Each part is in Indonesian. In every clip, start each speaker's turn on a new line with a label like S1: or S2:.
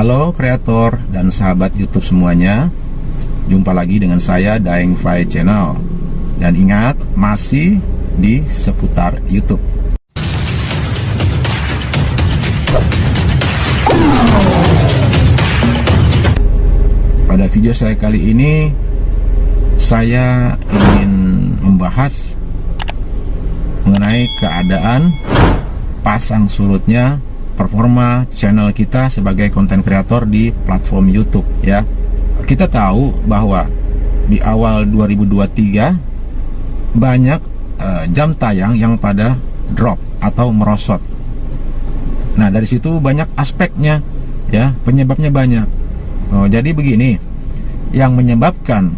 S1: Halo kreator dan sahabat YouTube semuanya. Jumpa lagi dengan saya Daeng Fai Channel. Dan ingat, masih di seputar YouTube. Pada video saya kali ini, saya ingin membahas mengenai keadaan pasang surutnya performa channel kita sebagai konten kreator di platform YouTube ya. Kita tahu bahwa di awal 2023 banyak jam tayang yang pada drop atau merosot. Nah, dari situ banyak aspeknya ya, penyebabnya banyak. Jadi begini, yang menyebabkan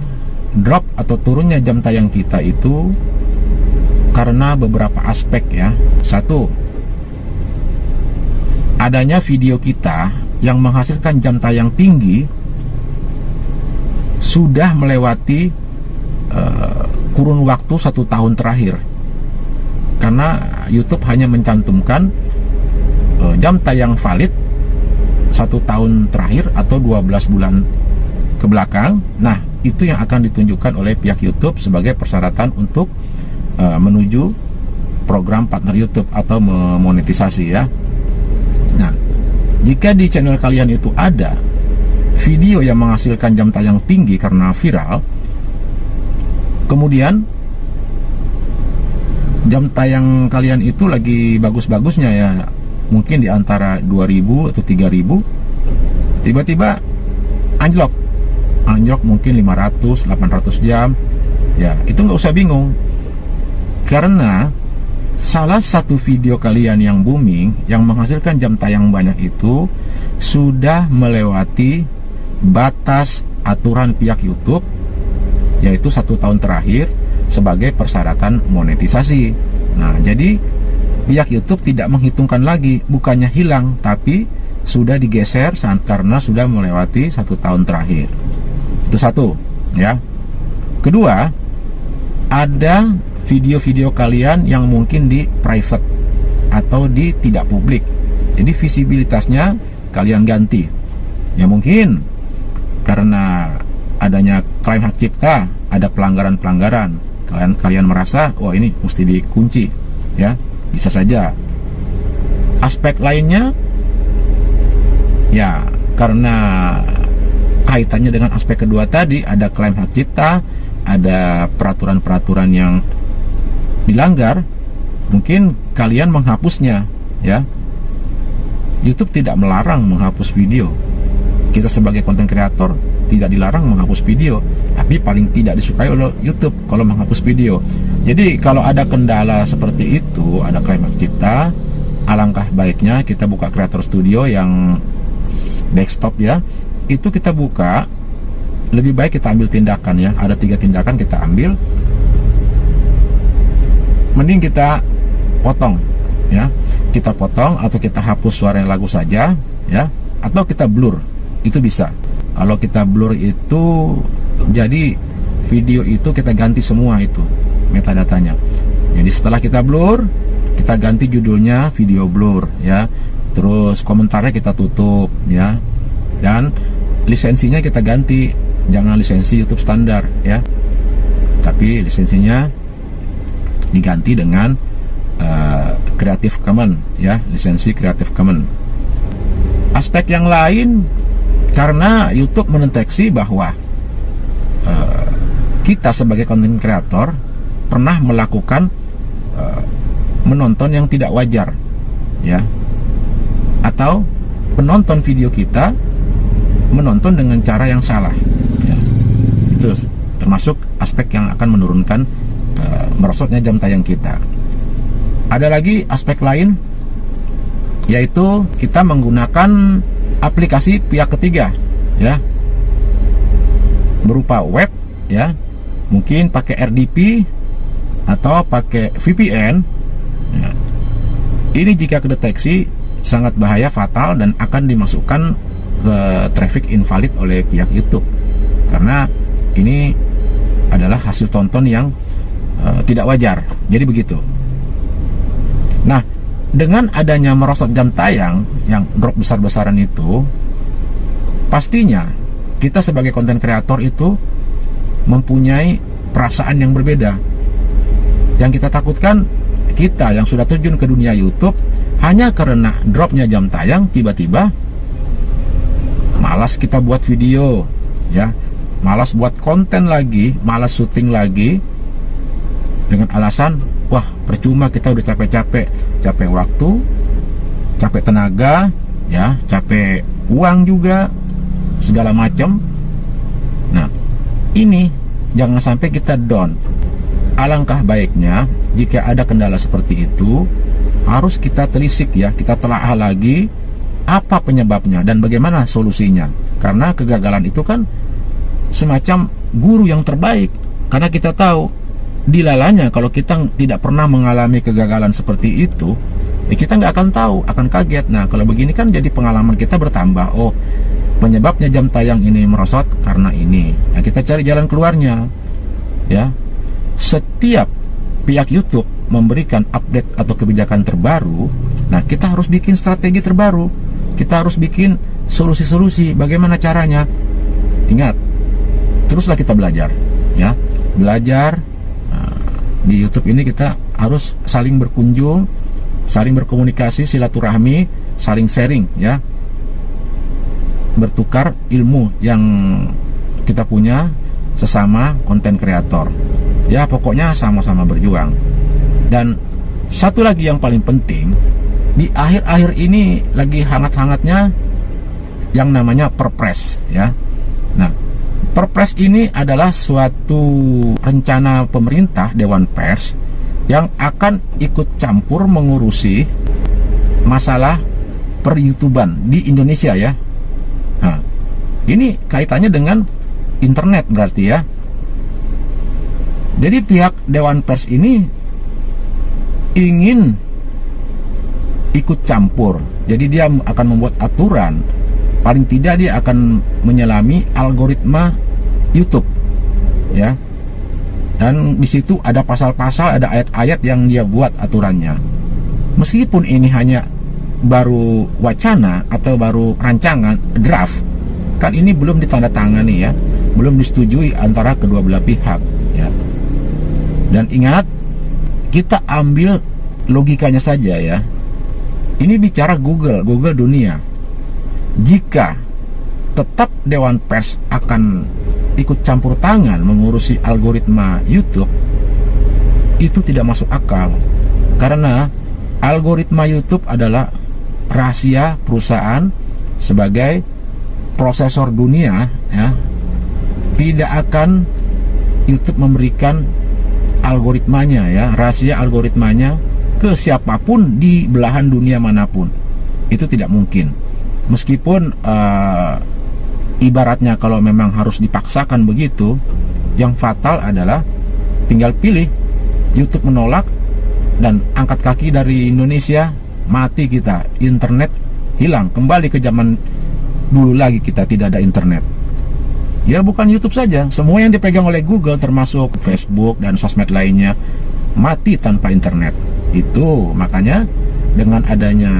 S1: drop atau turunnya jam tayang kita itu karena beberapa aspek ya. Satu, adanya video kita yang menghasilkan jam tayang tinggi sudah melewati kurun waktu 1 tahun terakhir, karena YouTube hanya mencantumkan jam tayang valid 1 tahun terakhir atau 12 bulan ke belakang. Nah, itu yang akan ditunjukkan oleh pihak YouTube sebagai persyaratan untuk menuju program partner YouTube atau memonetisasi ya. Nah, jika di channel kalian itu ada video yang menghasilkan jam tayang tinggi karena viral, kemudian jam tayang kalian itu lagi bagus-bagusnya ya, mungkin di antara 2000 atau 3000, tiba-tiba anjlok mungkin 500, 800 jam ya, itu nggak usah bingung, karena salah satu video kalian yang booming, yang menghasilkan jam tayang banyak itu sudah melewati batas aturan pihak YouTube, yaitu 1 tahun terakhir sebagai persyaratan monetisasi. Nah, jadi pihak YouTube tidak menghitungkan lagi, bukannya hilang, tapi sudah digeser karena sudah melewati 1 tahun terakhir. Itu satu ya. Kedua, ada video-video kalian yang mungkin di private atau di tidak publik, jadi visibilitasnya kalian ganti ya, mungkin karena adanya klaim hak cipta, ada pelanggaran-pelanggaran, kalian merasa wah ini mesti dikunci ya, bisa saja. Aspek lainnya ya, karena kaitannya dengan aspek kedua tadi, ada klaim hak cipta, ada peraturan-peraturan yang dilanggar, mungkin kalian menghapusnya ya. YouTube tidak melarang menghapus video. Kita sebagai konten kreator tidak dilarang menghapus video, tapi paling tidak disukai oleh YouTube kalau menghapus video. Jadi kalau ada kendala seperti itu, ada klaim hak cipta, alangkah baiknya kita buka Creator Studio yang desktop ya. Itu kita buka, lebih baik kita ambil tindakan ya. Ada 3 tindakan kita ambil. Mending kita potong ya, kita potong atau kita hapus suara yang lagu saja ya, atau kita blur, itu bisa. Kalau kita blur itu jadi video itu kita ganti semua itu metadatanya. Jadi setelah kita blur, kita ganti judulnya video blur ya, terus komentarnya kita tutup ya, dan lisensinya kita ganti, jangan lisensi YouTube standar ya, tapi lisensinya diganti dengan Creative Commons ya, lisensi Creative Commons. Aspek yang lain, karena YouTube mendeteksi bahwa kita sebagai konten kreator pernah melakukan menonton yang tidak wajar ya, atau penonton video kita menonton dengan cara yang salah ya. Itu termasuk aspek yang akan menurunkan merosotnya jam tayang kita. Ada lagi aspek lain, yaitu kita menggunakan aplikasi pihak ketiga ya, berupa web ya, mungkin pakai RDP atau pakai VPN ya. Ini jika kedeteksi sangat bahaya, fatal, dan akan dimasukkan ke traffic invalid oleh pihak YouTube, karena ini adalah hasil tonton yang tidak wajar. Jadi begitu. Nah, dengan adanya merosot jam tayang yang drop besar-besaran itu, pastinya kita sebagai konten kreator itu mempunyai perasaan yang berbeda. Yang kita takutkan, kita yang sudah terjun ke dunia YouTube, hanya karena dropnya jam tayang, tiba-tiba malas kita buat video, ya, malas buat konten lagi, malas syuting lagi, dengan alasan, wah percuma kita udah capek-capek, capek waktu, capek tenaga, ya, capek uang juga, segala macam. Nah, ini jangan sampai kita down. Alangkah baiknya jika ada kendala seperti itu, harus kita telisik, ya, kita telaah lagi apa penyebabnya dan bagaimana solusinya. Karena kegagalan itu kan semacam guru yang terbaik, karena kita tahu dilalanya kalau kita tidak pernah mengalami kegagalan seperti itu, ya kita nggak akan tahu, akan kaget. Nah, kalau begini kan jadi pengalaman kita bertambah. Oh, penyebabnya jam tayang ini merosot karena ini. Nah, kita cari jalan keluarnya, ya. Setiap pihak YouTube memberikan update atau kebijakan terbaru, nah kita harus bikin strategi terbaru, kita harus bikin solusi-solusi bagaimana caranya. Ingat, teruslah kita belajar, ya, belajar. Di YouTube ini kita harus saling berkunjung, saling berkomunikasi, silaturahmi, saling sharing, ya, bertukar ilmu yang kita punya sesama konten kreator. Ya, pokoknya sama-sama berjuang. Dan satu lagi yang paling penting, di akhir-akhir ini lagi hangat-hangatnya yang namanya Perpres, ya. Nah, Perpres ini adalah suatu rencana pemerintah Dewan Pers yang akan ikut campur mengurusi masalah per-YouTuban di Indonesia, ya. Nah, ini kaitannya dengan internet berarti, ya. Jadi pihak Dewan Pers ini ingin ikut campur. Jadi dia akan membuat aturan. Paling tidak dia akan menyelami algoritma YouTube, ya. Dan di situ ada pasal-pasal, ada ayat-ayat yang dia buat aturannya. Meskipun ini hanya baru wacana atau baru rancangan draft, kan ini belum ditandatangani, ya, belum disetujui antara kedua belah pihak, ya. Dan ingat, kita ambil logikanya saja, ya. Ini bicara Google dunia. Jika tetap Dewan Pers akan ikut campur tangan mengurusi algoritma YouTube, itu tidak masuk akal. Karena algoritma YouTube adalah rahasia perusahaan sebagai prosesor dunia, ya. Tidak akan YouTube memberikan algoritmanya, ya, rahasia algoritmanya ke siapapun di belahan dunia manapun. Itu tidak mungkin. Meskipun ibaratnya kalau memang harus dipaksakan begitu, yang fatal adalah tinggal pilih, YouTube menolak dan angkat kaki dari Indonesia, mati kita, internet hilang, kembali ke zaman dulu lagi, kita tidak ada internet. Ya, bukan YouTube saja, semua yang dipegang oleh Google termasuk Facebook dan sosmed lainnya mati tanpa internet. Itu makanya dengan adanya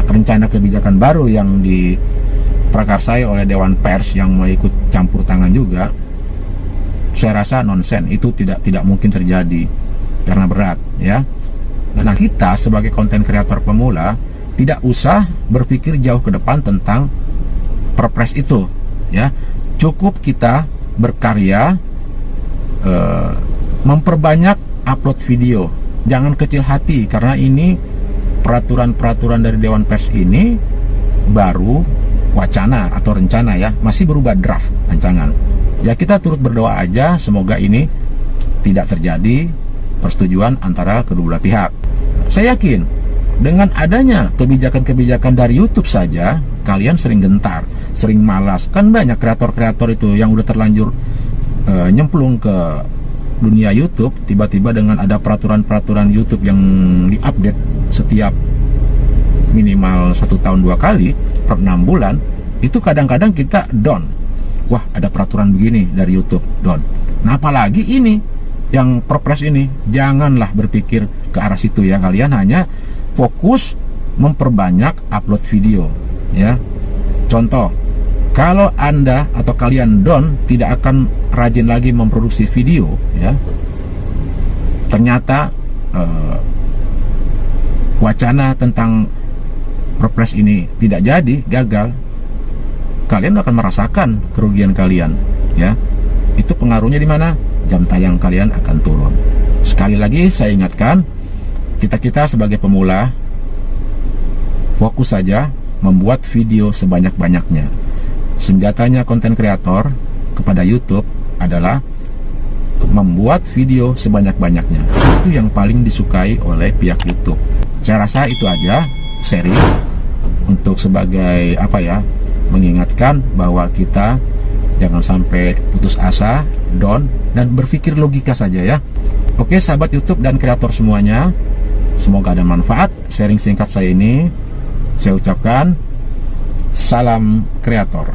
S1: rencana kebijakan baru yang diprakarsai oleh Dewan Pers yang mau ikut campur tangan juga, saya rasa nonsen, itu tidak mungkin terjadi karena berat, ya. Nah, kita sebagai konten kreator pemula tidak usah berpikir jauh ke depan tentang Perpres itu, ya. Cukup kita berkarya, memperbanyak upload video. Jangan kecil hati, karena ini peraturan-peraturan dari Dewan Pers ini baru wacana atau rencana, ya, masih berupa draft rancangan. Ya, kita turut berdoa aja semoga ini tidak terjadi persetujuan antara kedua belah pihak. Saya yakin dengan adanya kebijakan-kebijakan dari YouTube saja, kalian sering gentar, sering malas. Kan banyak kreator-kreator itu yang udah terlanjur nyemplung ke dunia YouTube, tiba-tiba dengan ada peraturan-peraturan YouTube yang diupdate setiap minimal 1 tahun 2 kali per 6 bulan, itu kadang-kadang kita down. Wah, ada peraturan begini dari YouTube, down. Nah, apalagi ini yang Perpres ini, janganlah berpikir ke arah situ, ya. Kalian hanya fokus memperbanyak upload video, ya. Contoh, Kalau Anda atau kalian down, tidak akan rajin lagi memproduksi video, ya. Ternyata wacana tentang Perpres ini tidak jadi, gagal, kalian akan merasakan kerugian kalian, ya. Itu pengaruhnya di mana? Jam tayang kalian akan turun. Sekali lagi saya ingatkan, kita sebagai pemula fokus saja membuat video sebanyak-banyaknya. Senjatanya konten kreator kepada YouTube adalah membuat video sebanyak-banyaknya. Itu yang paling disukai oleh pihak YouTube. Saya rasa itu aja seri untuk sebagai mengingatkan bahwa kita jangan sampai putus asa, down, dan berpikir logika saja, ya. Oke sahabat YouTube dan kreator semuanya, semoga ada manfaat sharing singkat saya ini. Saya ucapkan salam kreator.